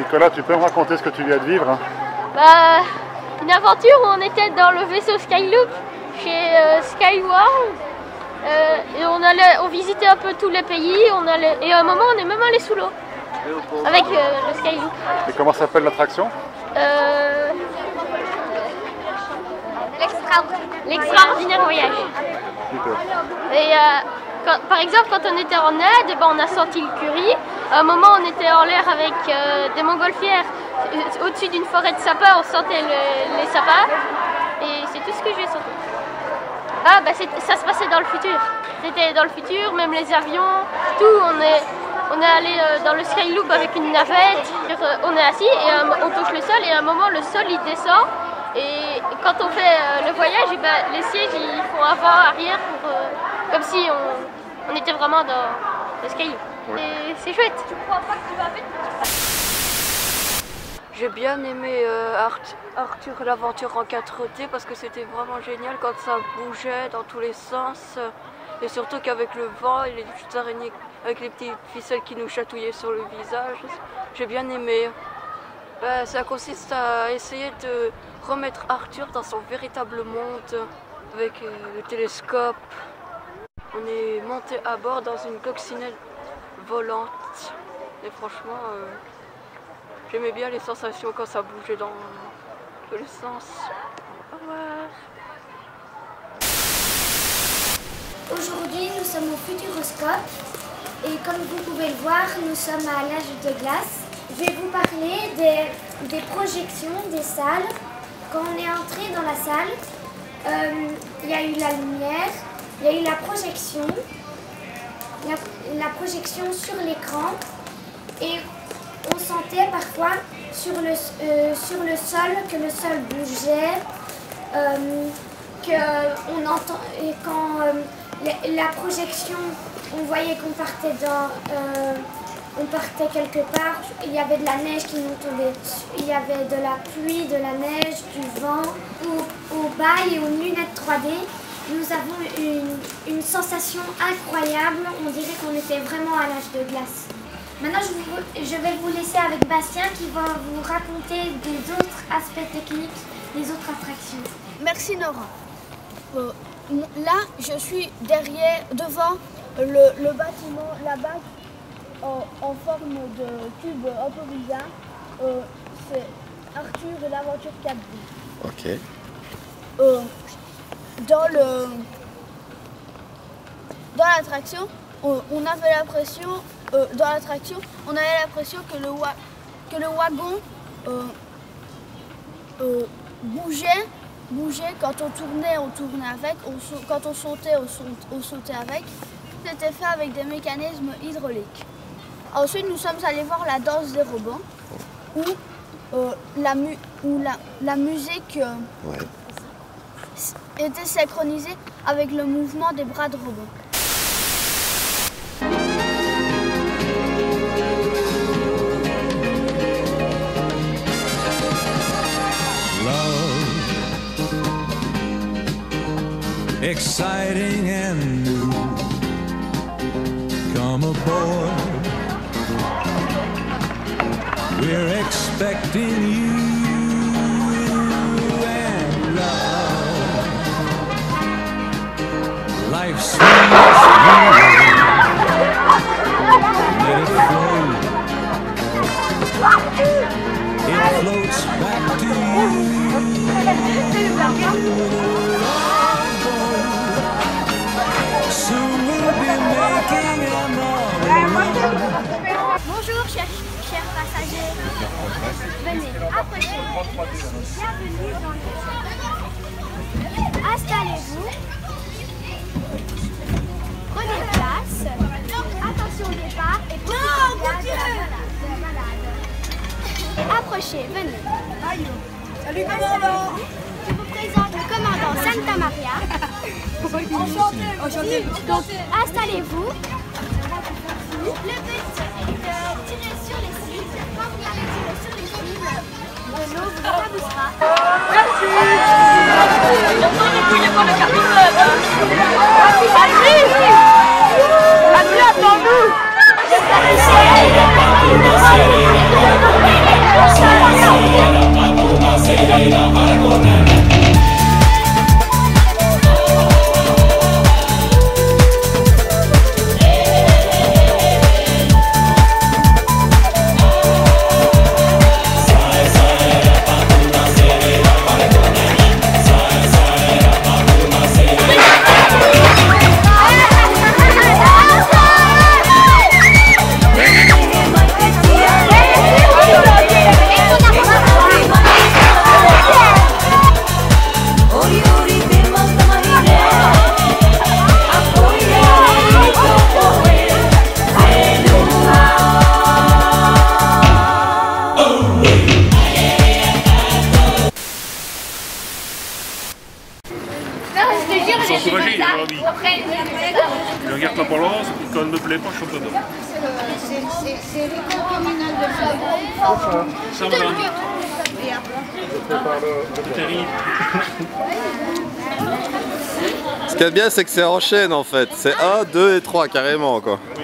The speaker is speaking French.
Nicolas, tu peux me raconter ce que tu viens de vivre, hein? Bah, une aventure où on était dans le vaisseau Skyloop chez Skyworld. Et on visitait un peu tous les pays. Et à un moment, on est même allé sous l'eau avec le Skyloop. Et comment s'appelle l'attraction? L'extraordinaire voyage. Et par exemple, quand on était en Inde, on a senti le curry. À un moment, on était en l'air avec des montgolfières. Au-dessus d'une forêt de sapins, on sentait les sapins. Et c'est tout ce que j'ai senti. Ah, bah ça se passait dans le futur. C'était dans le futur, même les avions, tout. On est allé dans le Skyloop avec une navette. On est assis et on touche le sol. Et à un moment, le sol il descend. Et quand on fait le voyage, les sièges ils font avant, arrière, comme si on était vraiment dans le Skyloop. Oui. C'est chouette. Tu crois pas que tu vas vite? J'ai bien aimé Arthur l'aventure en 4D parce que c'était vraiment génial quand ça bougeait dans tous les sens. Et surtout qu'avec le vent et les petites araignées avec les petites ficelles qui nous chatouillaient sur le visage, j'ai bien aimé. Ça consiste à essayer de remettre Arthur dans son véritable monde avec le télescope. On est monté à bord dans une coccinelle volante et franchement j'aimais bien les sensations quand ça bougeait dans tous les sens. Au revoir. Aujourd'hui nous sommes au Futuroscope et comme vous pouvez le voir nous sommes à l'âge de glace. Je vais vous parler des projections des salles. Quand on est entré dans la salle, il y a eu la lumière, il y a eu la projection sur l'écran et on sentait parfois sur le sol que le sol bougeait, qu'on entend, et quand la projection, on voyait qu'on partait on partait quelque part, il y avait de la neige qui nous tombait dessus, il y avait de la pluie, de la neige, du vent. Au bail et aux lunettes 3D, nous avons une sensation incroyable, on dirait qu'on était vraiment à l'âge de glace. Maintenant, je vais vous laisser avec Bastien qui va vous raconter des autres aspects techniques, des autres attractions. Merci Nora. Là, je suis devant le bâtiment là-bas. En forme de cube un peu bizarre, c'est Arthur et l'aventure 4D. Ok. Dans l'attraction, on avait l'impression que le wagon bougeait quand on tournait avec, quand on sautait, on sautait avec. C'était fait avec des mécanismes hydrauliques. Ensuite, nous sommes allés voir la danse des robots, où la musique était synchronisée avec le mouvement des bras de robot. Love, exciting and new. Come aboard. We're expecting you and love. Life's sweet as let it flow. It floats back to you. Soon we'll be making another. Bonjour chers passagers, venez approchez, bienvenue dans le Installez-vous, prenez place, attention au départ et profitez bien de la balade. Approchez, venez. Salut commandant. Je vous présente le commandant Santa Maria. Enchanté. Donc installez-vous. Le but est de tirer sur les cibles. Quand vous allez tirer sur les cibles, de l'eau vous éclaboussera. Merci. Allez, attends-nous. Polo, quand ne me plaît pas, je suis un peu d'eau. C'est l'école communale de Fabre. Ça me donne. C'est terrible. Ce qui est bien, c'est que c'est en chaîne en fait. C'est 1, 2 et 3 carrément quoi. Oui,